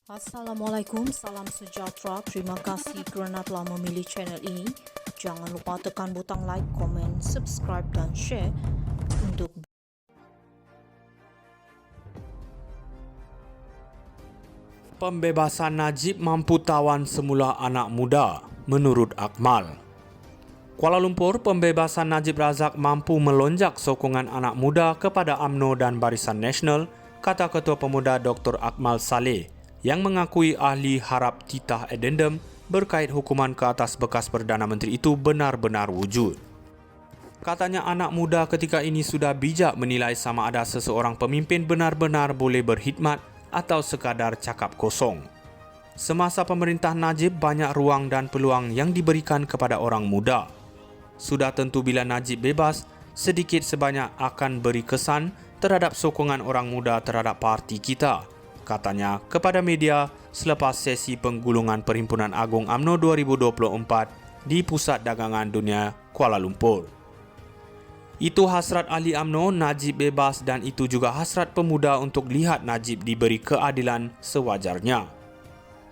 Assalamualaikum, salam sejahtera. Terima kasih kerana telah memilih channel ini. Jangan lupa tekan butang like, komen, subscribe dan share untuk Pembebasan Najib mampu tawan semula anak muda, menurut Akmal. Kuala Lumpur, pembebasan Najib Razak mampu melonjak sokongan anak muda kepada UMNO dan Barisan Nasional, kata Ketua Pemuda Dr. Akmal Saleh, yang mengakui ahli harap titah addendum berkait hukuman ke atas bekas Perdana Menteri itu benar-benar wujud. Katanya anak muda ketika ini sudah bijak menilai sama ada seseorang pemimpin benar-benar boleh berkhidmat atau sekadar cakap kosong. Semasa pemerintah Najib banyak ruang dan peluang yang diberikan kepada orang muda. Sudah tentu bila Najib bebas, sedikit sebanyak akan beri kesan terhadap sokongan orang muda terhadap parti kita, katanya kepada media selepas sesi penggulungan Perhimpunan Agung UMNO 2024 di Pusat Dagangan Dunia Kuala Lumpur. Itu hasrat ahli UMNO Najib bebas dan itu juga hasrat pemuda untuk lihat Najib diberi keadilan sewajarnya.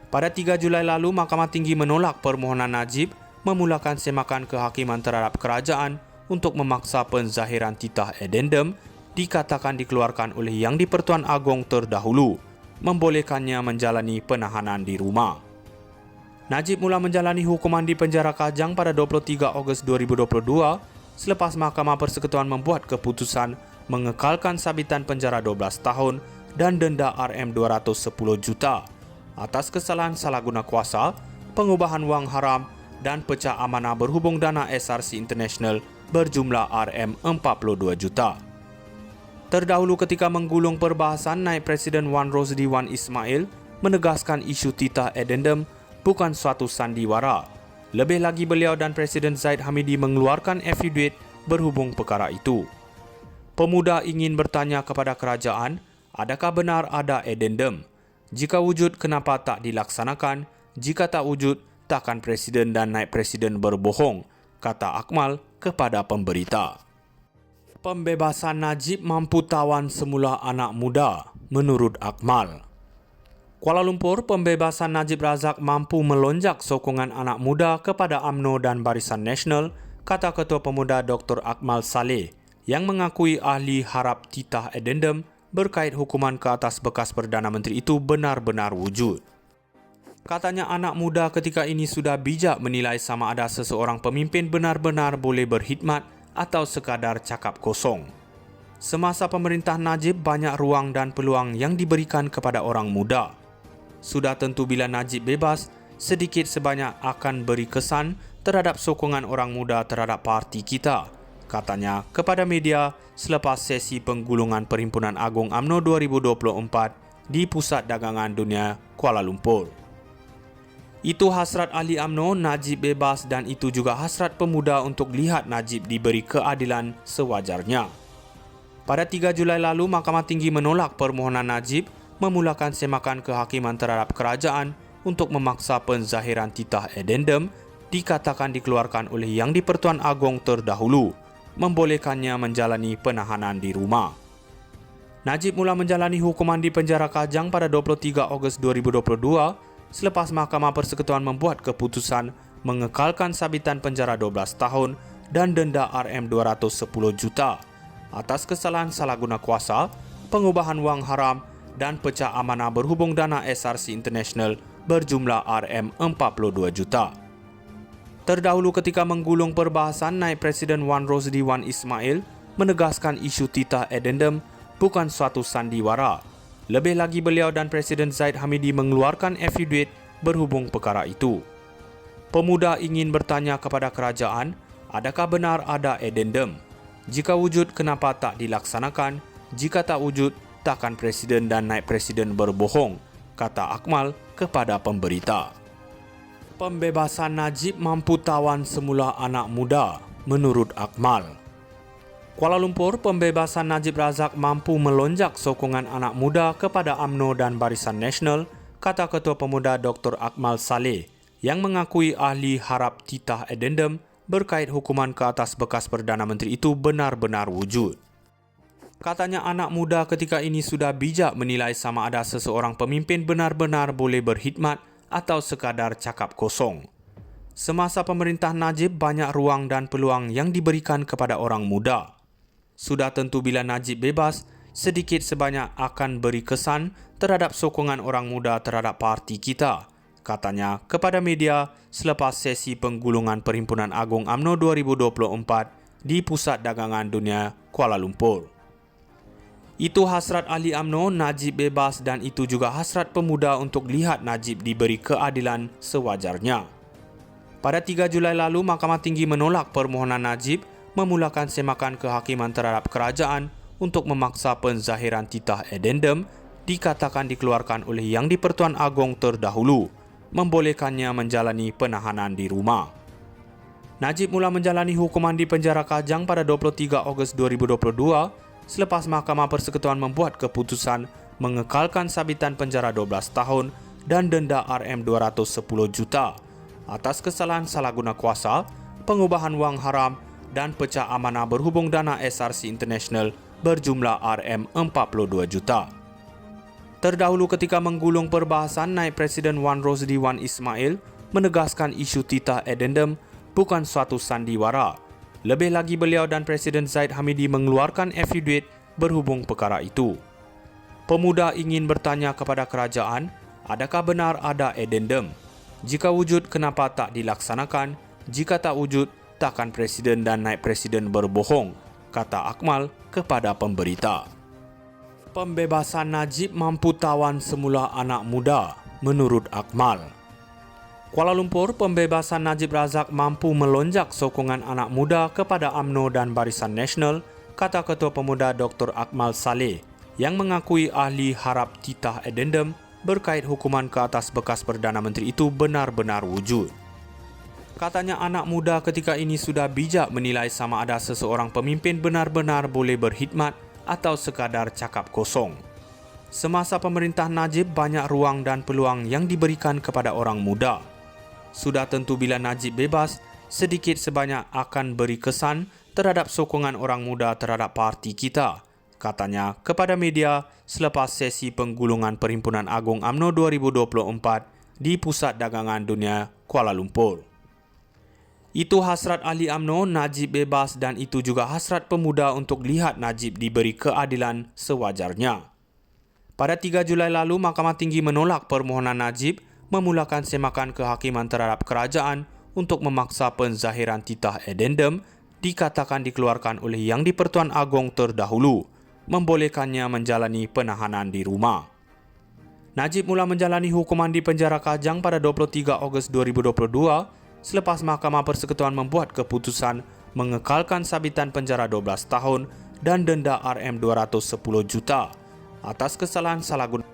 Pada 3 Julai lalu, Mahkamah Tinggi menolak permohonan Najib memulakan semakan kehakiman terhadap kerajaan untuk memaksa penzahiran titah addendum dikatakan dikeluarkan oleh Yang di-Pertuan Agong terdahulu, membolehkannya menjalani penahanan di rumah. Najib mula menjalani hukuman di penjara Kajang pada 23 Ogos 2022 selepas Mahkamah Persekutuan membuat keputusan mengekalkan sabitan penjara 12 tahun dan denda RM210 juta atas kesalahan salah guna kuasa, pengubahan wang haram dan pecah amanah berhubung dana SRC International berjumlah RM42 juta. Terdahulu ketika menggulung perbahasan, Naib Presiden Wan Rosdi Wan Ismail menegaskan isu titah addendum bukan suatu sandiwara. Lebih lagi beliau dan Presiden Zaid Hamidi mengeluarkan affidavit berhubung perkara itu. Pemuda ingin bertanya kepada kerajaan, adakah benar ada addendum? Jika wujud, kenapa tak dilaksanakan? Jika tak wujud, takkan Presiden dan Naib Presiden berbohong, kata Akmal kepada pemberita. Pembebasan Najib mampu tawan semula anak muda, menurut Akmal. Kuala Lumpur, pembebasan Najib Razak mampu melonjak sokongan anak muda kepada UMNO dan Barisan Nasional, kata Ketua Pemuda Dr. Akmal Saleh, yang mengakui ahli harap titah addendum berkait hukuman ke atas bekas Perdana Menteri itu benar-benar wujud. Katanya anak muda ketika ini sudah bijak menilai sama ada seseorang pemimpin benar-benar boleh berkhidmat atau sekadar cakap kosong. Semasa pemerintah Najib banyak ruang dan peluang yang diberikan kepada orang muda. Sudah tentu bila Najib bebas, sedikit sebanyak akan beri kesan terhadap sokongan orang muda terhadap parti kita, katanya kepada media selepas sesi penggulungan Perhimpunan Agung UMNO 2024 di Pusat Dagangan Dunia Kuala Lumpur. Itu hasrat ahli UMNO Najib bebas dan itu juga hasrat pemuda untuk lihat Najib diberi keadilan sewajarnya. Pada 3 Julai lalu, Mahkamah Tinggi menolak permohonan Najib memulakan semakan kehakiman terhadap kerajaan untuk memaksa penzahiran titah addendum dikatakan dikeluarkan oleh Yang di-Pertuan Agong terdahulu, membolehkannya menjalani penahanan di rumah. Najib mula menjalani hukuman di penjara Kajang pada 23 Ogos 2022 selepas Mahkamah Persekutuan membuat keputusan mengekalkan sabitan penjara 12 tahun dan denda RM210 juta atas kesalahan salah guna kuasa, pengubahan wang haram dan pecah amanah berhubung dana SRC International berjumlah RM42 juta. Terdahulu ketika menggulung perbahasan, Naib Presiden Wan Rosdi Wan Ismail menegaskan isu titah addendum bukan suatu sandiwara. Lebih lagi beliau dan Presiden Zaid Hamidi mengeluarkan affidavit berhubung perkara itu. Pemuda ingin bertanya kepada kerajaan, adakah benar ada addendum? Jika wujud, kenapa tak dilaksanakan? Jika tak wujud, takkan Presiden dan Naib Presiden berbohong, kata Akmal kepada pemberita. Pembebasan Najib mampu tawan semula anak muda, menurut Akmal. Kuala Lumpur, pembebasan Najib Razak mampu melonjak sokongan anak muda kepada UMNO dan Barisan Nasional, kata Ketua Pemuda Dr. Akmal Saleh, yang mengakui ahli harap titah addendum berkait hukuman ke atas bekas Perdana Menteri itu benar-benar wujud. Katanya anak muda ketika ini sudah bijak menilai sama ada seseorang pemimpin benar-benar boleh berkhidmat atau sekadar cakap kosong. Semasa pemerintah Najib, banyak ruang dan peluang yang diberikan kepada orang muda. Sudah tentu bila Najib bebas, sedikit sebanyak akan beri kesan terhadap sokongan orang muda terhadap parti kita, katanya kepada media selepas sesi penggulungan Perhimpunan Agung UMNO 2024 di Pusat Dagangan Dunia Kuala Lumpur. Itu hasrat ahli UMNO, Najib bebas, dan itu juga hasrat pemuda untuk lihat Najib diberi keadilan sewajarnya. Pada 3 Julai lalu, Mahkamah Tinggi menolak permohonan Najib memulakan semakan kehakiman terhadap kerajaan untuk memaksa penzahiran titah addendum dikatakan dikeluarkan oleh Yang di-Pertuan Agong terdahulu, membolehkannya menjalani penahanan di rumah. Najib mula menjalani hukuman di penjara Kajang pada 23 Ogos 2022 selepas Mahkamah Persekutuan membuat keputusan mengekalkan sabitan penjara 12 tahun dan denda RM210 juta atas kesalahan salah guna kuasa, pengubahan wang haram dan pecah amanah berhubung dana SRC International berjumlah RM42 juta. Terdahulu ketika menggulung perbahasan, Naib Presiden Wan Rosdi Wan Ismail menegaskan isu titah addendum bukan suatu sandiwara. Lebih lagi, beliau dan Presiden Zaid Hamidi mengeluarkan affidavit berhubung perkara itu. Pemuda ingin bertanya kepada kerajaan, adakah benar ada addendum? Jika wujud, kenapa tak dilaksanakan? Jika tak wujud, takkan Presiden dan Naib Presiden berbohong, kata Akmal kepada pemberita. Pembebasan Najib mampu tawan semula anak muda, menurut Akmal. Kuala Lumpur, pembebasan Najib Razak mampu melonjak sokongan anak muda kepada UMNO dan Barisan Nasional, kata Ketua Pemuda Dr. Akmal Saleh, yang mengakui ahli harap titah addendum berkait hukuman ke atas bekas Perdana Menteri itu benar-benar wujud. Katanya anak muda ketika ini sudah bijak menilai sama ada seseorang pemimpin benar-benar boleh berkhidmat atau sekadar cakap kosong. Semasa pemerintah Najib, banyak ruang dan peluang yang diberikan kepada orang muda. Sudah tentu bila Najib bebas, sedikit sebanyak akan beri kesan terhadap sokongan orang muda terhadap parti kita, katanya kepada media selepas sesi penggulungan Perhimpunan Agung UMNO 2024 di Pusat Dagangan Dunia Kuala Lumpur. Itu hasrat ahli UMNO, Najib bebas, dan itu juga hasrat pemuda untuk lihat Najib diberi keadilan sewajarnya. Pada 3 Julai lalu, Mahkamah Tinggi menolak permohonan Najib memulakan semakan kehakiman terhadap kerajaan untuk memaksa penzahiran titah addendum dikatakan dikeluarkan oleh Yang di-Pertuan Agong terdahulu, membolehkannya menjalani penahanan di rumah. Najib mula menjalani hukuman di penjara Kajang pada 23 Ogos 2022 selepas Mahkamah Persekutuan membuat keputusan mengekalkan sabitan penjara 12 tahun dan denda RM210 juta atas kesalahan salah guna